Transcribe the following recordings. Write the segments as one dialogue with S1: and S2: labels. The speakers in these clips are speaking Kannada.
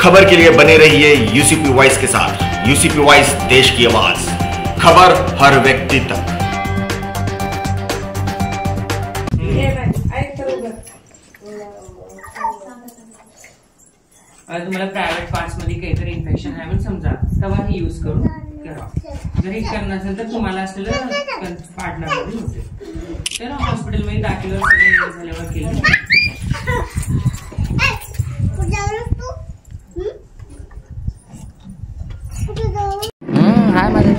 S1: खबर के लिए बने रहिए यूसीपी वॉइस के साथ। यूसीपी वॉइस, देश की आवाज, खबर हर व्यक्ति तक।
S2: तुम्हाला प्रायव्हेट पार्ट्स मध्ये काहीतरी इन्फेक्शन आहे म्हणून समजा तेव्हा हे यूज करून करा। जर हे करणार असेल तर तुम्हाला असलेलं पार्टनर मध्ये होते तर हॉस्पिटलमध्ये दाखल झाल्यावर केलं।
S3: हाय माझं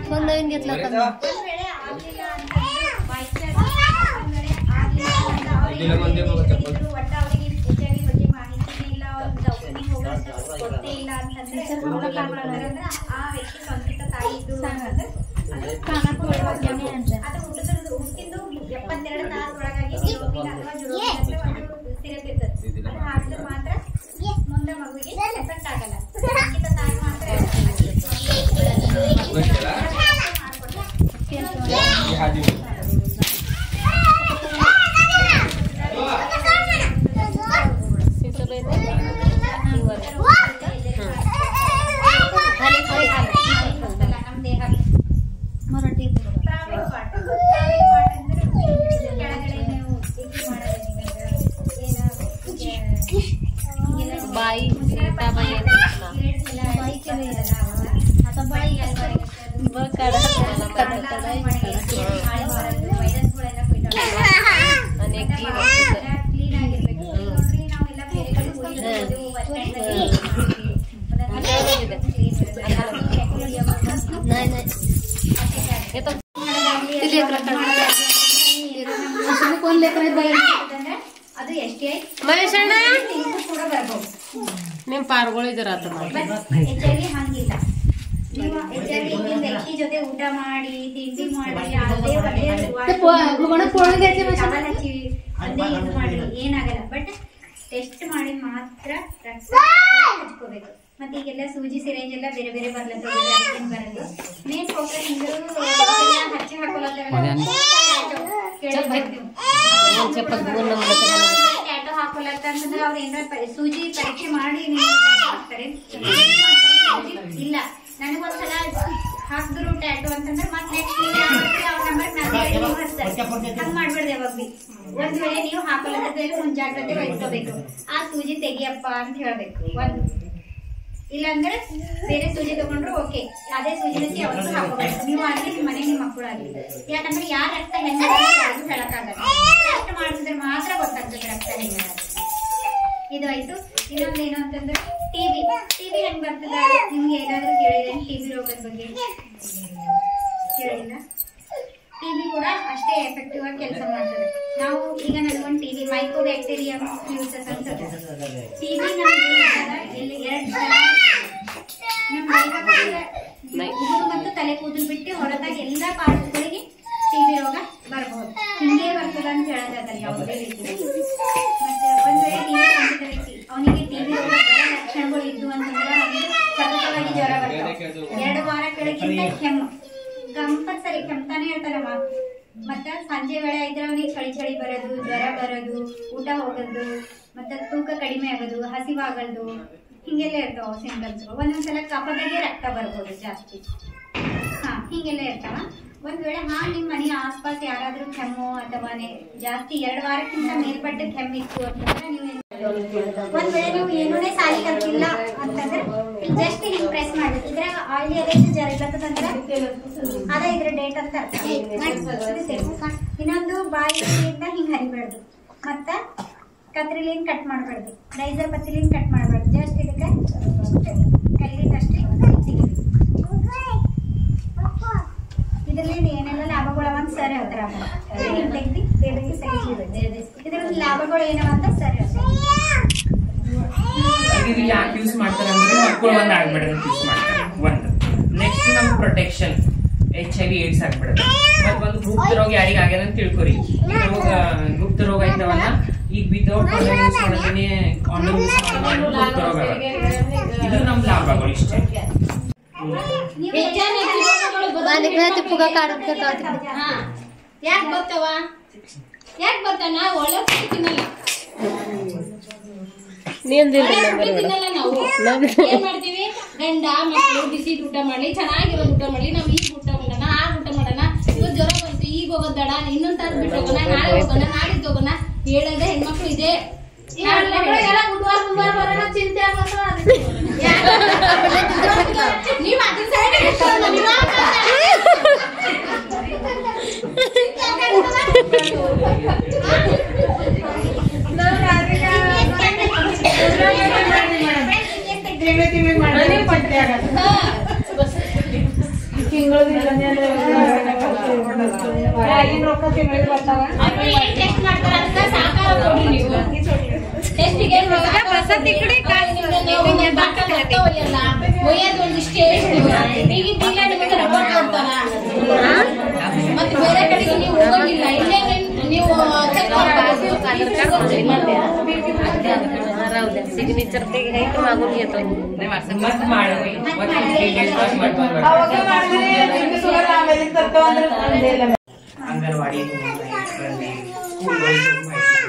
S3: फोन नवीन घेतला होता बाई आता बाई कोण लेकर ಅದು ಎಷ್ಟೇ ಮಹೇಶಣ್ಣ ಕೂಡ ಬರಬಹುದು ನಿಮ್ಮ ಪಾರ್ಗಳು ಜರ ಆತ ಎಚ್ಚರಿ ಹಂಗಿಲ್ಲ ನೀವು ಎಚ್ಚರಿ ಈ ವ್ಯಕ್ತಿ ಜೊತೆ ಊಟ ಮಾಡಿ ತಿಂಡಿ ಮಾಡಿ ಅದೇ ಒಳ್ಳೆ ಪೋಳಿಗೆ ಮಾಡಿ ಏನಾಗಲ್ಲ ಬಟ್ ಟೆಸ್ಟ್ ಮಾಡಿ ಮಾತ್ರ ರಕ್ತ ಹಚ್ಕೋಬೇಕು ಮತ್ತೆ ಈಗೆಲ್ಲ ಸೂಜಿ ಸಿರೇಂಜ್ ಎಲ್ಲ ಬೇರೆ ಬೇರೆ ಬರ್ಲತ್ತದ ಬರಲ್ಲ ಮೇನ್ ಫೋಕಸ್ ಹಚ್ಚಿ ಹಾಕೊಳ್ಳತ್ತಂದ್ರೆ ಅವ್ರು ಏನಾರ ಸೂಜಿ ಪರೀಕ್ಷೆ ಮಾಡಿ ಹಾಕ್ತಾರೆ ಇಲ್ಲ ನನಗೊಂದ್ಸಲ ಹಾಕಿದ್ರು ಟ್ಯಾಟು ಅಂತಂದ್ರೆ ಮತ್ತೆ ನೆಕ್ಸ್ಟ್ ಹಂಗ್ ಮಾಡ್ಬೇಡ್ದೆ ಯಾವಾಗ ಬಿ ಒಂದ್ ವೇಳೆ ನೀವು ಹಾಕೊಳ್ಳೋದ್ರಲ್ಲಿ ಮುಂಜಾಗ್ರತೆ ವಹಿಸ್ಕೋಬೇಕು ಆ ಸೂಜಿ ತೆಗಿಯಪ್ಪ ಅಂತ ಹೇಳ್ಬೇಕು ಒಂದು ಇಲ್ಲಾಂದ್ರೆ ಬೇರೆ ಸೂಜಿ ತಗೊಂಡ್ರು ಓಕೆ ಅದೇ ಸೂಜಿ ಯಾವತ್ತೂ ಹಾಕೋಬೇಕು ನೀವು ಆಗ್ಲಿ ನಿಮ್ಮ ಮನೆ ನಿಮ್ಮ ಮಕ್ಕಳು ಆಗ್ಲಿ ಯಾಕಂದ್ರೆ ಯಾರ ರಕ್ತ ಹೆಂಗ ಯಾರು ಹೇಳಕ್ಕಾಗಲ್ಲ ಟೆಸ್ಟ್ ಮಾಡಿಸಿದ್ರೆ ಮಾತ್ರ ಗೊತ್ತಾಗ್ತದೆ ರಕ್ತ ಹೆಂಗ ಇದು ಆಯ್ತು ಇನ್ನೊಂದು ಏನು ಅಂತಂದ್ರೆ ಟಿವಿ ಹೆಂಗ್ ಬರ್ತದ ನಿಮ್ಗೆ ಏನಾದ್ರು ಕೇಳಿದ್ರೆ ಟಿವಿ ರೋಗದ ಬಗ್ಗೆ ಕೇಳಿಲ್ಲ ಟಿವಿ ಕೂಡ ಅಷ್ಟೇ ಎಫೆಕ್ಟಿವ್ ಆಗಿ ಕೆಲಸ ಮಾಡ್ತದೆ ನಾವು ಈಗ ನನಗೊಂದು ಟಿವಿ ಮೈಕ್ರೋ ಬ್ಯಾಕ್ಟೀರಿಯಂ ಫ್ಯೂಸಸ್ ಅಂತ ಟಿವಿ ಎಲ್ಲಿ 2 ಸಲ ನಮ್ಮ ಮತ್ತು ತಲೆ ಕೂದಲು ಬಿಟ್ಟು ಹೊರದಾಗ ಎಲ್ಲಾ ಪಾರ್ಟ್ಸ್ಗಳಿಗೆ ಟಿವಿ ರೋಗ ಬರಬಹುದು ಹಿಂಗೆ ಬರ್ತದ ಅಂತ ಹೇಳೋದಾದ್ರೆ ಯಾವುದೇ ರೀತಿ ಮತ್ತೆ ಒಂದ್ ವೇಳೆ ಟಿವಿ ಹೊಂದಿದ ವ್ಯಕ್ತಿ ಅವನಿಗೆ ಟಿವಿ ರೋಗ ಬರೋ ಲಕ್ಷಣಗಳು ಇದ್ದು ಅಂತಂದ್ರೆ ಅವನಿಗೆ ಸತತವಾಗಿ ಜ್ವರ ಬರ್ತದೆ 2 ವಾರ ಕೆಳಗಿಂತ ಕೆಮ್ಮು ಕಂಪಲ್ಸರಿ ಕೆಮ್ತಾನೆ ಇರ್ತಾರಮ್ಮ ಮತ್ತ ಸಂಜೆ ವೇಳೆ ಇದ್ರೆ ಅವನಿಗೆ ಚಳಿ ಬರೋದು ಜ್ವರ ಬರೋದು ಊಟ ಹೋಗೋದು ಮತ್ತೆ ತೂಕ ಕಡಿಮೆ ಆಗೋದು ಹಸಿವಾಗಲ್ದು ಹಿಂಗೆಲ್ಲ ಇರ್ತಾವ ಸಿಂಟಮ್ಸ್ ಒಂದೊಂದ್ಸಲ ಕಫದಾಗೆ ರಕ್ತ ಬರ್ಬೋದು ಜಾಸ್ತಿ ಹಿಂಗೆಲ್ಲ ಇರ್ತಾವ ಒಂದ್ ವೇಳೆ ನಿಮ್ ಮನೆ ಆಸ್ಪಾಸ್ ಯಾರಾದ್ರೂ ಕೆಮ್ಮು ಅಥವಾ ಜಾಸ್ತಿ 2 ವಾರಕ್ಕಿಂತ ಮೇಲ್ಪಟ್ಟ ಕೆಮ್ಮಿತ್ತು ಅಂತಂದ್ರೆ ನೀವು ಒಂದ್ ವೇಳೆ ನೀವು ಏನೂನೇ ಸಾಲಿ ಕಲ್ತಿಲ್ಲ ಅಂತಂದ್ರೆ ಜಸ್ಟ್ ಹಿಂಗ್ ಪ್ರೆಸ್ ಮಾಡ್ಬೇಕು ಇದ್ರಾಗ ಆಯಿಲಿ ಅದೇ ಜರ ಇಲ್ಲತ್ತಂದ್ರೆ ಅದ ಇದ್ರ ಡೇಟ್ ಅಂತ ಇನ್ನೊಂದು ಬಾಯಿಯಿಂದ ಹಿಂಗ್ ಹರಿಬಾರ್ದು ಮತ್ತ ಕತ್ರಿಲಿಂದ ಕಟ್ ಮಾಡಬಾರ್ದು ರೈಸರ್ ಪತ್ತಿಲಿಂದ ಕಟ್ ಮಾಡಬಾರ್ದು ಜಸ್ಟ್ ಇದಕ್ಕೆ ಕೈಲಿಂದ ಅಷ್ಟೇ ಇದರಲ್ಲಿ ಏನೆಲ್ಲ ಲಾಭಗಳು ಅಂತ ಸರ್ ಹೇಳ್ತಾರ ತೆಗ್ದು ಬೇರೆಗೆ ಇದ್ರಲ್ಲಿ ಲಾಭಗಳು ಏನವ ಅಂತ ಸರ್ ಹೇಳ್ತಾರೆ
S2: ಇದು ಯಾಕೆ ಯೂಸ್ ಮಾಡ್ತಾರೆ ಅಂದ್ರೆ ಮಕ್ಕಳು ಒಂದು ಆಗ್ಬಿಡೋದು ಯೂಸ್ ಮಾಡ್ತಾರೆ ಒಂದು ನೆಕ್ಸ್ಟ್ ನಮ್ಮ ಪ್ರೊಟೆಕ್ಷನ್ HIV AIDS ಆಗ್ಬಿಡೋದು ಮತ್ತೆ ಒಂದು ಗುಪ್ತ ರೋಗ ಯಾರಿಗೆ ಆಗ್ಯದ ಅಂತ ತಿಳ್ಕೊರಿ ಗುಪ್ತ ರೋಗ ಇದ್ದಾವಲ್ಲ ಈಗ ವಿತೌಟ್ ಯೂಸ್ ಮಾಡೋದನ್ನೇ ಆನ್ಲೈನ್ ಯೂಸ್ ಮಾಡೋದು ಗುಪ್ತ ರೋಗ ಇದು ನಮ್ಮ ಲಾಭಗಳು ಇಷ್ಟೇ
S3: ಯಾಕೆ ಬರ್ತಾವ ಯಾಕೆ ಬರ್ತಾನ ಒಳ್ಳೆ ತಿನ್ನಲ್ಲ
S4: ತಿನ್ನಲ್ಲ ನಾವು ಏನ್ ಮಾಡ್ತೀವಿ, ಗಂಡ ಮಕ್ಕಳು ಬಿಸಿ ಊಟ ಮಾಡಿ ಚೆನ್ನಾಗಿರೋದು ಊಟ ಮಾಡಿ, ನಾವ್ ಈಗ ಊಟ ಮಾಡೋಣ ಆಗ ಊಟ ಮಾಡೋಣ, ಇವತ್ತು ಜ್ವರ ಬಂತು ಈಗ ಹೋಗೋದಡ, ಇನ್ನೊಂದ್ ತಾಸು ಬಿಟ್ಟು ಹೋಗೋಣ, ನಾಳೆ ಹೋಗೋಣ, ನಾಡಿದ್ದು ಹೋಗೋಣ ಹೇಳದೆ ಹೆಣ್ಮಕ್ಳು ಇದೆ. ಬುಧವಾರ ಬರೋಣ ಚಿಂತೆ ನೀವ್ ಅದನ್ನ ಮತ್ತೆ ಬೇರೆ ಕಡೆಗೆ ನೀವು ಹೋಗಂಗಿಲ್ಲ, ಇಲ್ಲೇ ನೀವು
S5: सिग्नेचर ते घ्यायचं मागून घेतो
S2: मस्त माळवी ಅಂಗನವಾಡಿ ಸ್ಕೂಲ್ ಮಾಹಿತಿ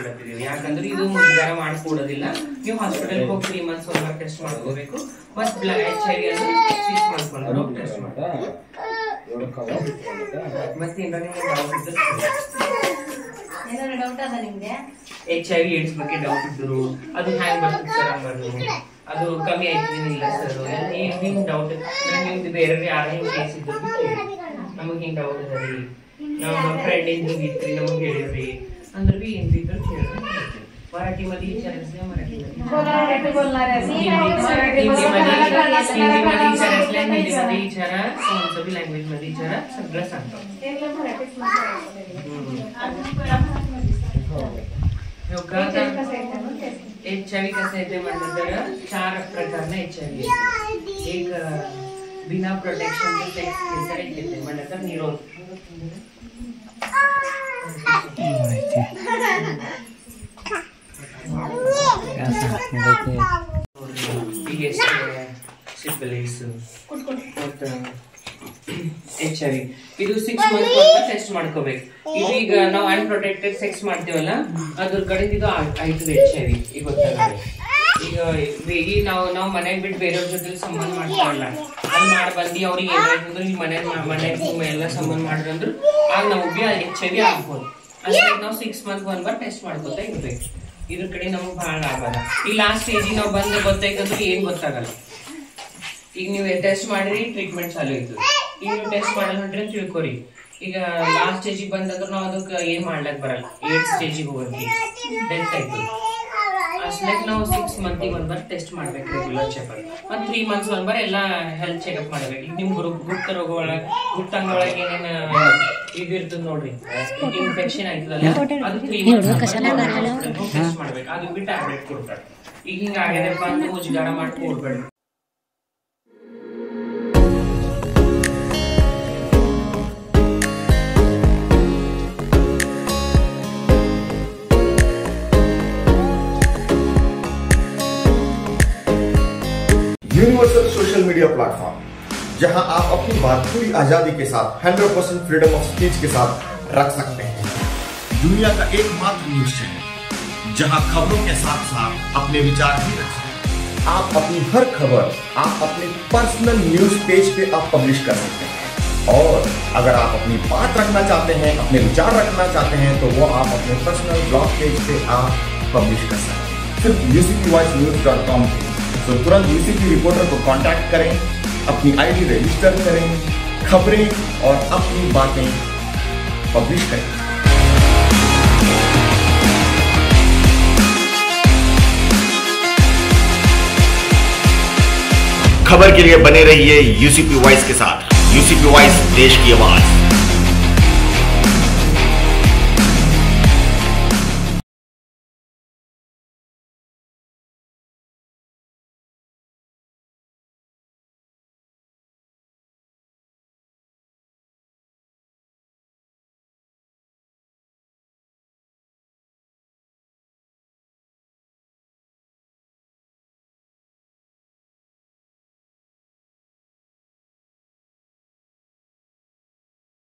S2: ಕೊಡ್ತೀವಿ. ಯಾಕಂದ್ರೆ ಇದು ಮುಜುಗರ ಮಾಡ್ಕೊಡೋದಿಲ್ಲ. ನೀವು ಹಾಸ್ಪಿಟಲ್ ಹೋಗಿ 3 months ಹೋಗಿ ಟೆಸ್ಟ್ ಮಾಡ್ಕೋಬೇಕು. ಫಸ್ಟ್ HIV ಅನ್ನು 6 months ಬಂದು ಟೆಸ್ಟ್ ಮಾಡ್ತಾರೆ. ಮತ್ತೆ ಏನಾದ್ರು ಡೌಟ್ ಅದ ನಿಮಗೆ HIV AIDS ಬಗ್ಗೆ ಡೌಟ್ ಇದ್ರು ಅದು ಹ್ಯಾಂಗ್ ಬರ್ತದೆ ಸರ್ ಅನ್ನೋದು, ಅದು ಕಮ್ಮಿ ಆಯ್ತಿಲ್ಲ ಸರ್ ನಿಮ್ ಡೌಟ್, ನಿಮ್ದು ಬೇರೆ ಯಾರು ಕೇಸ್ ಇದ್ರು ನಮಗೆ ಹಿಂಗ್ ಡೌಟ್ ಅದ ರೀ, ನಮ್ಮ ಫ್ರೆಂಡ್ ಹಿಂಗ್ ಇತ್ರಿ ನಮಗೆ ಹೇಳಿದ್ರಿ ಅಂದ್ರೆ ಬಿ ಏನ್ ಬಿಟ್ಟು ಕೇಳಿದ್ರೆ मराठी मध्ये विचारायचं, मराठी मध्ये विचारा, कोणतं बी लँग्वेज मध्ये विचारा, सगळं सांगतो. HIV कसं येते म्हणलं तर 4 प्रकारने HIV एक बिना प्रोटेक्शन सेक्स येते म्हणलं तर निरोध ಸಿಫಿಲಿಸ್ HIV ಇದು 6 months ಟೆಸ್ಟ್ ಮಾಡ್ಕೋಬೇಕು. ಈಗ ನಾವು ಅನ್ಪ್ರೊಟೆಕ್ಟೆಡ್ ಸೆಕ್ಸ್ ಮಾಡ್ತೀವಲ್ಲ ಅದ್ರ ಕಡೆ ಇದು ಆಯ್ತು HIV. ಈಗ ಗೊತ್ತಾಗಲ್ಲ, ಈಗ ನಾವು ಮನೆಗೆ ಬಿಟ್ಟು ಬೇರೆಯವ್ರ ಜೊತೆ ಸಂಬಂಧ ಮಾಡ್ತಾರಲ್ಲ, ಅಲ್ಲಿ ಮಾಡಿ ಬಂದು ಅವ್ರಿಗೆ ಏನಾಯ್ತಂದ್ರೆ ಈ ಮನೆಗೆ ಎಲ್ಲ ಸಂಬಂಧ ಮಾಡಿದ್ರು ಆಗ ನಾವು ಬಿ HIV ಆಗ್ಬೋದು. ಅಷ್ಟೇ ನಾವು 6 months ಒಂದ್ಬಾರ ಟೆಸ್ಟ್ ಮಾಡ್ಕೋತಾ ಇರ್ಬೇಕು. ಇದ್ರ ಕಡೆ ನಮ್ಗೆ ಬಹಳ ಲಾಭ ಅದ. ಈ ಲಾಸ್ಟ್ ಸ್ಟೇಜಿಗೆ ನಾವು ಬಂದು ಗೊತ್ತಾಯ್ತಂದ್ರೆ ಏನ್ ಗೊತ್ತಾಗಲ್ಲ. ಈಗ ನೀವು ಟೆಸ್ಟ್ ಮಾಡಿರಿ ಟ್ರೀಟ್ಮೆಂಟ್ ಚಾಲು ಆಯ್ತು, ಈಗ ನೀವು ಟೆಸ್ಟ್ ಮಾಡಲ್ಲ ಹೊಂಟ್ರಿ ಅಂತ ತಿಳ್ಕೊರಿ. ಈಗ ಲಾಸ್ಟ್ ಸ್ಟೇಜಿಗೆ ಬಂದಂದ್ರೆ ನಾವು ಅದಕ್ಕೆ ಏನ್ ಮಾಡ್ಲಕ್ ಬರಲ್ಲ, 8th ಸ್ಟೇಜಿಗೆ ಹೋಗಿ ಡೆತ್ ಆಯ್ತು. ಅಷ್ಟಕ್ಕೆ ನಾವು 6 months ಒಂದ್ಬಾರ ಟೆಸ್ಟ್ ಮಾಡ್ಬೇಕು, ರೆಗ್ಯುಲರ್ ಚೆಕಪ್. ಒಂದ್ 3 months ಒಂದ್ಬಾರ ಎಲ್ಲ ಹೆಲ್ತ್ ಚೆಕಪ್ ಮಾಡ್ಬೇಕು. ಈಗ ನಿಮ್ ಗುಪ್ತ ರೋಗ ಒಳಗೆ ಗುಪ್ತಾಂಗ ಒಳಗೆ ಏನೇನು ಇದಿರ್ತದ ನೋಡ್ರಿ, ಇನ್ಫೆಕ್ಷನ್ ಆಯ್ತದಲ್ಲ ಅದು 3 months ಟೆಸ್ಟ್ ಮಾಡ್ಬೇಕು. ಅದು ಬಿಟ್ಟು ಟ್ಯಾಬ್ಲೆಟ್ ಕೊಡ್ತಾರೆ. ಈಗ ಹಿಂಗ ಆಗ್ಯದಪ್ಪ ಅಂತ ಮುಜುಗಾರ ಮಾಡ್ಕೊಡ್ಬೇಡ್ರಿ.
S1: यूनिवर्सल सोशल मीडिया प्लेटफॉर्म जहां आप अपनी बात पूरी आजादी के साथ 100% फ्रीडम ऑफ स्पीच के साथ रख सकते हैं। दुनिया का एकमात्र न्यूज चैनल जहां खबरों के साथ साथ अपने विचार भी रख सकते हैं। आप अपनी हर खबर आप अपने पर्सनल न्यूज पेज पे आप पब्लिश कर सकते हैं, और अगर आप अपनी बात रखना चाहते हैं, अपने विचार रखना चाहते हैं, तो वो आप अपने पर्सनल ब्लॉग पेज पे आप पब्लिश कर सकते हैं, सिर्फ UCPvoicenews.com। तो तुरंत UCP रिपोर्टर को कांटेक्ट करें, अपनी ID रजिस्टर करें, खबरें और अपनी बातें पब्लिश करें। खबर के लिए बने रहिए UCP वॉइस के साथ। UCP वॉइस, देश की आवाज।